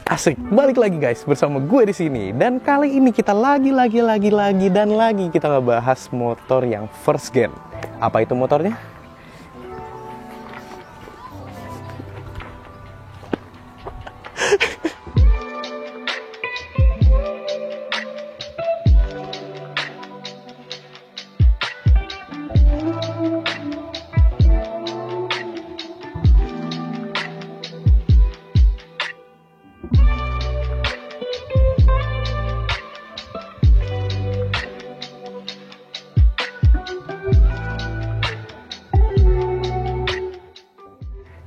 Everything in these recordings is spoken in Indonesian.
Asik, balik lagi guys bersama gue di sini. Dan kali ini kita lagi kita ngebahas motor yang first gen. Apa itu motornya?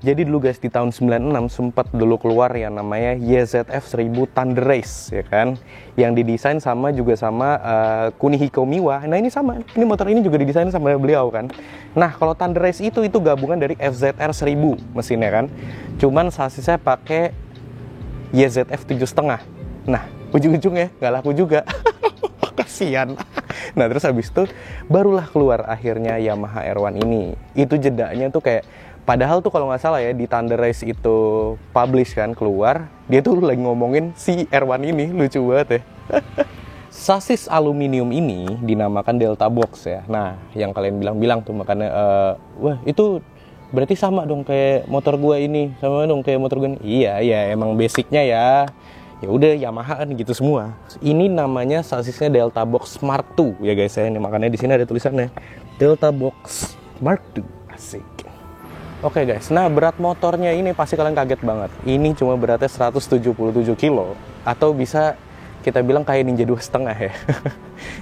Jadi dulu guys di tahun 96 sempat dulu keluar yang namanya YZF 1000 Thunder Race ya kan, yang didesain sama Kunihiko Miwa. Nah ini sama, ini motor ini juga didesain sama beliau kan. Nah kalau Thunder Race itu gabungan dari FZR 1000 mesinnya kan, cuman sasisnya pakai YZF 7,5. Nah ujung-ujungnya nggak laku juga. Kasian. Nah terus habis itu barulah keluar akhirnya Yamaha R1 ini. Itu jedanya tuh kayak, padahal tuh kalau nggak salah ya di Thunder Race itu publish kan keluar, dia tuh lagi ngomongin si R1 ini, lucu banget ya. Sasis aluminium ini dinamakan Delta Box ya. Nah yang kalian bilang tuh makanya, wah itu berarti sama dong kayak motor gua ini, sama dong kayak motor gua ini. Iya emang basicnya ya udah Yamaha kan gitu semua. Ini namanya sasisnya Delta Box Mark II ya guys ya. Ini makanya di sini ada tulisannya Delta Box Mark II. Asik. Oke guys, nah berat motornya ini pasti kalian kaget banget. Ini cuma beratnya 177 kilo, atau bisa kita bilang kayak Ninja 2,5 ya.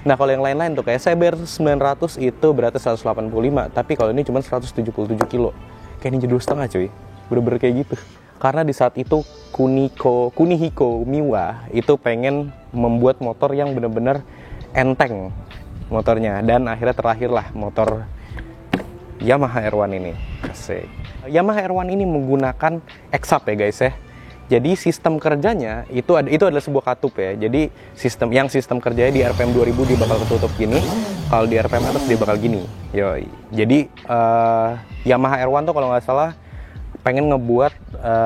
Nah kalau yang lain-lain tuh kayak CBR 900 itu beratnya 185, tapi kalau ini cuma 177 kilo. Kayak Ninja 2,5 cuy, bener-bener kayak gitu. Karena di saat itu Kunihiko Miwa itu pengen membuat motor yang bener-bener enteng motornya. Dan akhirnya terlahirlah motor Yamaha R1 ini. Asik. Yamaha R1 ini menggunakan X-Hub ya guys ya. Jadi sistem kerjanya itu adalah sebuah katup ya. Jadi sistem kerjanya di RPM 2000 dia bakal ketutup gini. Kalau di RPM atas dia bakal gini. Yoi. Jadi Yamaha R1 tuh kalau nggak salah pengen ngebuat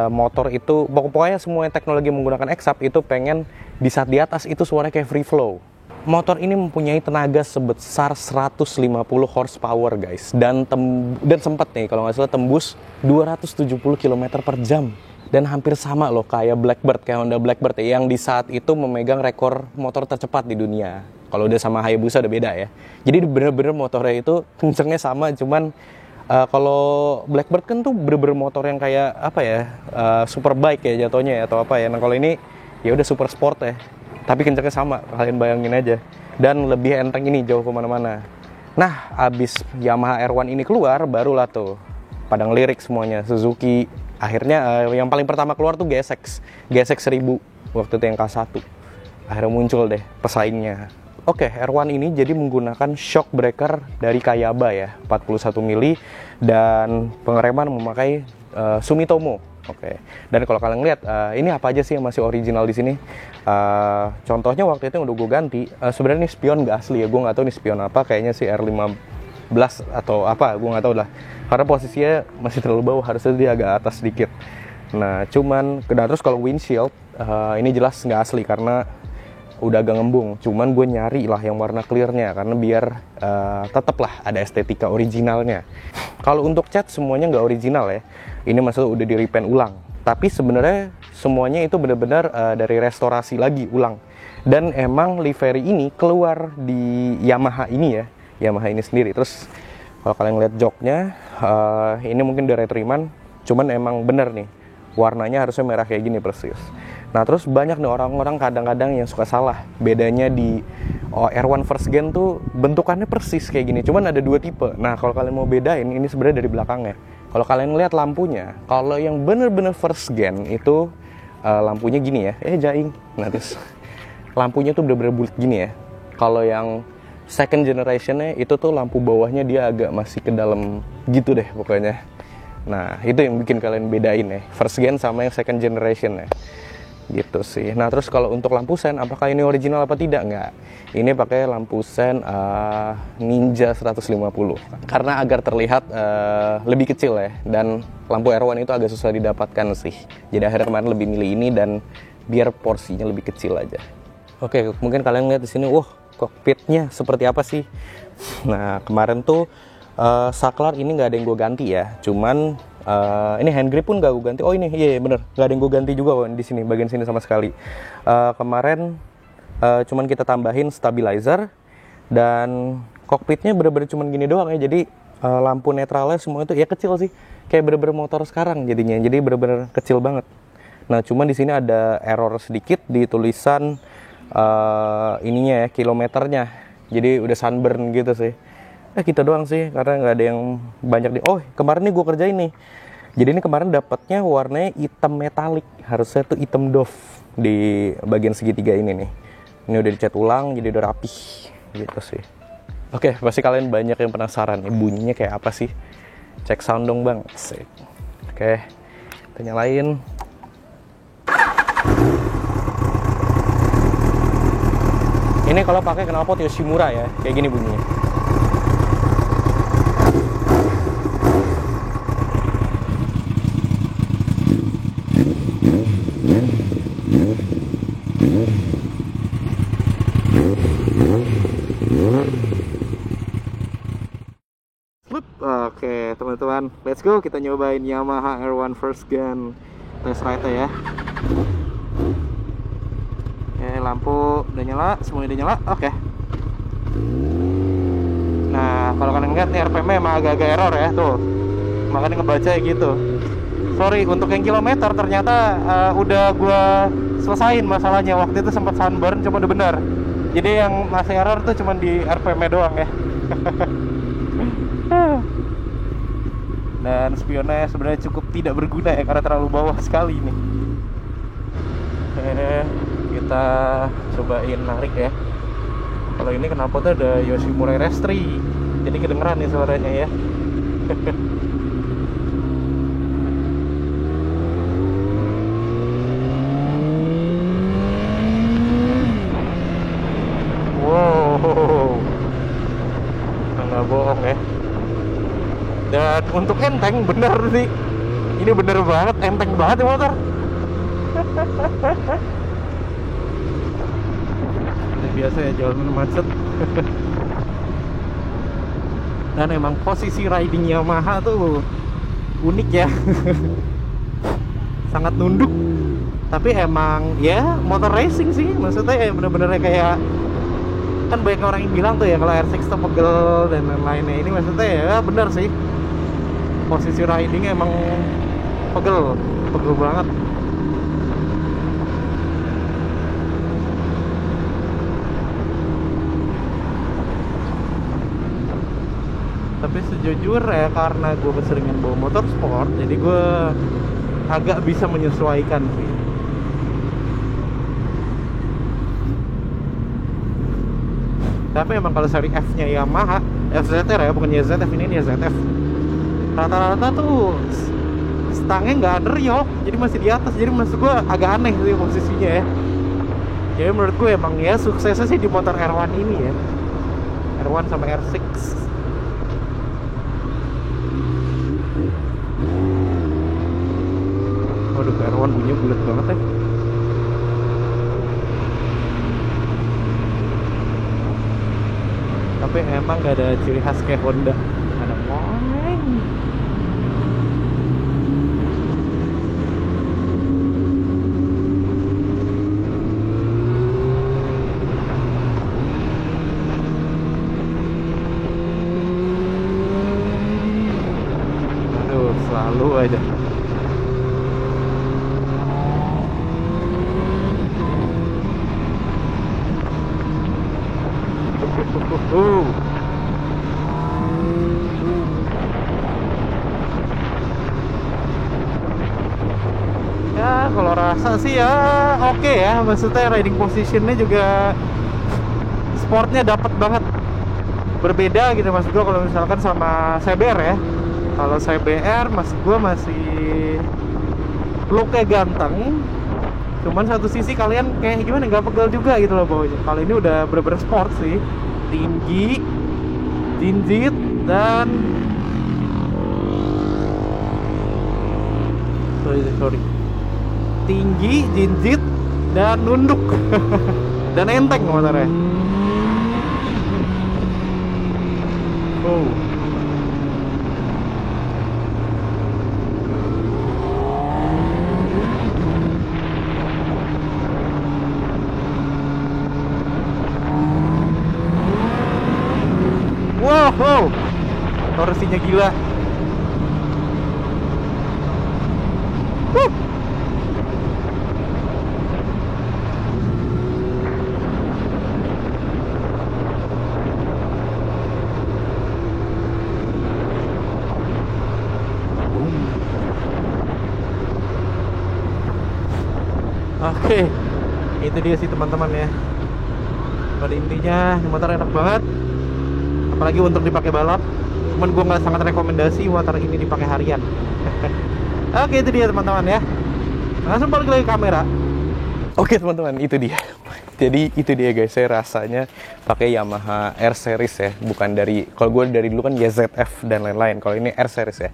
motor itu, pokoknya semua teknologi menggunakan X-Hub itu pengen di saat di atas itu suaranya kayak free flow. Motor ini mempunyai tenaga sebesar 150 horsepower guys, dan sempat nih kalau nggak salah tembus 270 km per jam, dan hampir sama loh kayak Honda Blackbird ya, yang di saat itu memegang rekor motor tercepat di dunia. Kalau udah sama Hayabusa udah beda ya. Jadi bener-bener motornya itu kencengnya sama, cuman kalau Blackbird kan tuh bener-bener motor yang kayak apa ya, superbike ya jatuhnya ya, atau apa ya. Nah kalau ini ya udah super sport ya. Tapi kencangnya sama, kalian bayangin aja. Dan lebih enteng ini, jauh kemana-mana. Nah, abis Yamaha R1 ini keluar, barulah tuh pada ngelirik semuanya. Suzuki, akhirnya yang paling pertama keluar tuh GSX 1000, waktu itu yang K1. Akhirnya muncul deh pesaingnya. Oke, R1 ini jadi menggunakan shock breaker dari Kayaba ya, 41 mili, dan pengereman memakai Sumitomo. Oke. Dan kalau kalian lihat ini apa aja sih yang masih original di sini? Contohnya waktu itu yang udah gue ganti. Sebenarnya ini spion nggak asli ya. Gue nggak tahu ini spion apa. Kayaknya sih R15 atau apa. Gue nggak tahu lah. Karena posisinya masih terlalu bawah. Harusnya dia agak atas sedikit. Nah, terus kalau windshield ini jelas nggak asli karena udah agak ngembung. Cuman gue nyari lah yang warna clearnya karena biar tetep lah ada estetika originalnya. Kalau untuk cat semuanya nggak original ya. Ini maksudnya udah di repaint ulang. Tapi sebenarnya semuanya itu benar-benar dari restorasi lagi ulang. Dan emang livery ini keluar di Yamaha ini ya. Yamaha ini sendiri. Terus kalau kalian lihat joknya, ini mungkin dari Retriman. Cuman emang bener nih, warnanya harusnya merah kayak gini persis. Nah terus banyak nih orang-orang kadang-kadang yang suka salah. Bedanya di R1 first gen tuh bentukannya persis kayak gini. Cuman ada dua tipe. Nah kalau kalian mau bedain, ini sebenarnya dari belakangnya. Kalau kalian lihat lampunya, kalau yang bener-bener first gen itu lampunya gini ya, jaing. Nah terus lampunya tuh bener-bener bulat gini ya. Kalau yang second generationnya itu tuh lampu bawahnya dia agak masih ke dalam gitu deh pokoknya. Nah itu yang bikin kalian bedain ya, first gen sama yang second generation ya. Gitu sih. Nah terus kalau untuk lampu sen, apakah ini original apa tidak? Enggak. Ini pakai lampu sen Ninja 150 karena agar terlihat lebih kecil ya, dan lampu R1 itu agak susah didapatkan sih. Jadi akhirnya kemarin lebih milih ini, dan biar porsinya lebih kecil aja. Oke, mungkin kalian lihat di sini, wah kokpitnya seperti apa sih? Nah kemarin tuh saklar ini nggak ada yang gue ganti ya, cuman ini hand grip pun nggak gue ganti. Oh ini, iya bener, nggak ada yang gue ganti juga di sini, bagian sini sama sekali. Kemarin cuman kita tambahin stabilizer dan kokpitnya bener-bener cuman gini doang ya. Jadi lampu netralnya semua itu ya kecil sih, kayak bener-bener motor sekarang jadinya. Jadi bener-bener kecil banget. Nah cuman di sini ada error sedikit di tulisan ininya ya, kilometernya. Jadi udah sunburn gitu sih. Kita doang sih, karena nggak ada yang banyak di. Oh kemarin nih gue kerjain nih. Jadi ini kemarin dapatnya warnanya hitam metalik, harusnya tuh hitam doff di bagian segitiga ini nih. Ini udah dicat ulang, jadi udah rapih gitu sih. Oke, pasti kalian banyak yang penasaran nih bunyinya kayak apa sih. Cek sound dong bang. Oke, kita nyalain. Ini kalau pakai knalpot Yoshimura ya, kayak gini bunyinya. Oke teman-teman, let's go, kita nyobain Yamaha R1 First Gun test ride ya. Oke, lampu udah nyala, semuanya udah nyala. Oke. Nah, kalau kalian lihat nih RPM emang agak-agak error ya, tuh. Makanya ngebaca gitu. Sorry, untuk yang kilometer ternyata udah gua selesain masalahnya. Waktu itu sempat sunburn, cuma udah benar. Jadi yang masih error tuh cuma di RPM doang ya. Dan spionnya sebenarnya cukup tidak berguna ya, karena terlalu bawah sekali nih. Oke, kita cobain narik ya. Kalau ini knalpotnya ada Yoshimura RS3, jadi kedengeran nih suaranya ya. Wow, nggak bohong ya. Dan untuk enteng, bener sih. Ini bener banget, enteng banget ya motor. Ini biasa ya jalan macet. Dan emang posisi riding Yamaha tuh unik ya. Sangat nunduk. Tapi emang ya motor racing sih. Maksudnya ya bener-bener kayak, kan banyak orang yang bilang tuh ya kalau R6 tuh pegel dan lain-lainnya. Ini maksudnya ya bener sih, posisi ridingnya emang pegel banget. Tapi sejujurnya karena gue keseringan bawa motor sport, jadi gue agak bisa menyesuaikan sih. Tapi emang kalau seri F-nya Yamaha, FZR ya, bukan YZF, ini YZF, rata-rata tuh stangnya nggak ada riok, jadi masih di atas. Jadi maksud gue agak aneh sih posisinya ya. Jadi menurut gue emang ya suksesnya sih di motor R1 ini ya, R1 sampai R6. Waduh, R1 bunyinya bulat banget ya. Tapi emang gak ada ciri khas kayak Honda, ada moeng. Aduh, selalu aja. Ya kalau rasa sih ya oke ya, maksudnya riding positionnya juga sportnya dapat banget, berbeda gitu maksud gue kalau misalkan sama CBR ya. Kalau CBR maksud gue masih looknya ganteng, cuman satu sisi kalian kayak gimana, nggak pegel juga gitu loh bawahnya. Kalau ini udah bener-bener sport sih, tinggi, jinjit, dan sorry tinggi, jinjit, dan nunduk. Dan enteng motornya. Oh. Wow, torsinya gila. Oke, itu dia sih teman-teman ya. Pada intinya motor enak banget, apalagi untuk dipakai balap. Cuman gue nggak sangat rekomendasi motor ini dipakai harian. Oke, itu dia teman-teman ya. Langsung balik lagi kamera. Oke teman-teman, itu dia. Jadi itu dia guys, saya rasanya pakai Yamaha R series ya, bukan dari, kalau gue dari dulu kan YZF dan lain-lain. Kalau ini R series ya.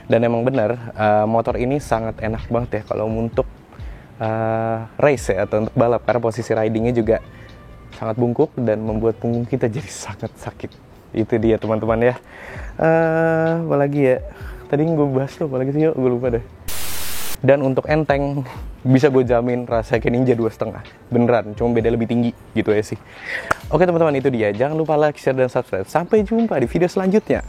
Dan emang benar, motor ini sangat enak banget ya kalau untuk race ya, atau untuk balap, karena posisi ridingnya juga sangat bungkuk dan membuat punggung kita jadi sangat sakit. Itu dia teman-teman ya. Apalagi ya, tadi gue bahas tuh apalagi sih, yuk gue lupa deh. Dan untuk enteng, bisa gue jamin rasanya kayak Ninja 2,5 beneran, cuma beda lebih tinggi gitu ya sih. Oke teman-teman, itu dia, jangan lupa like, share, dan subscribe. Sampai jumpa di video selanjutnya.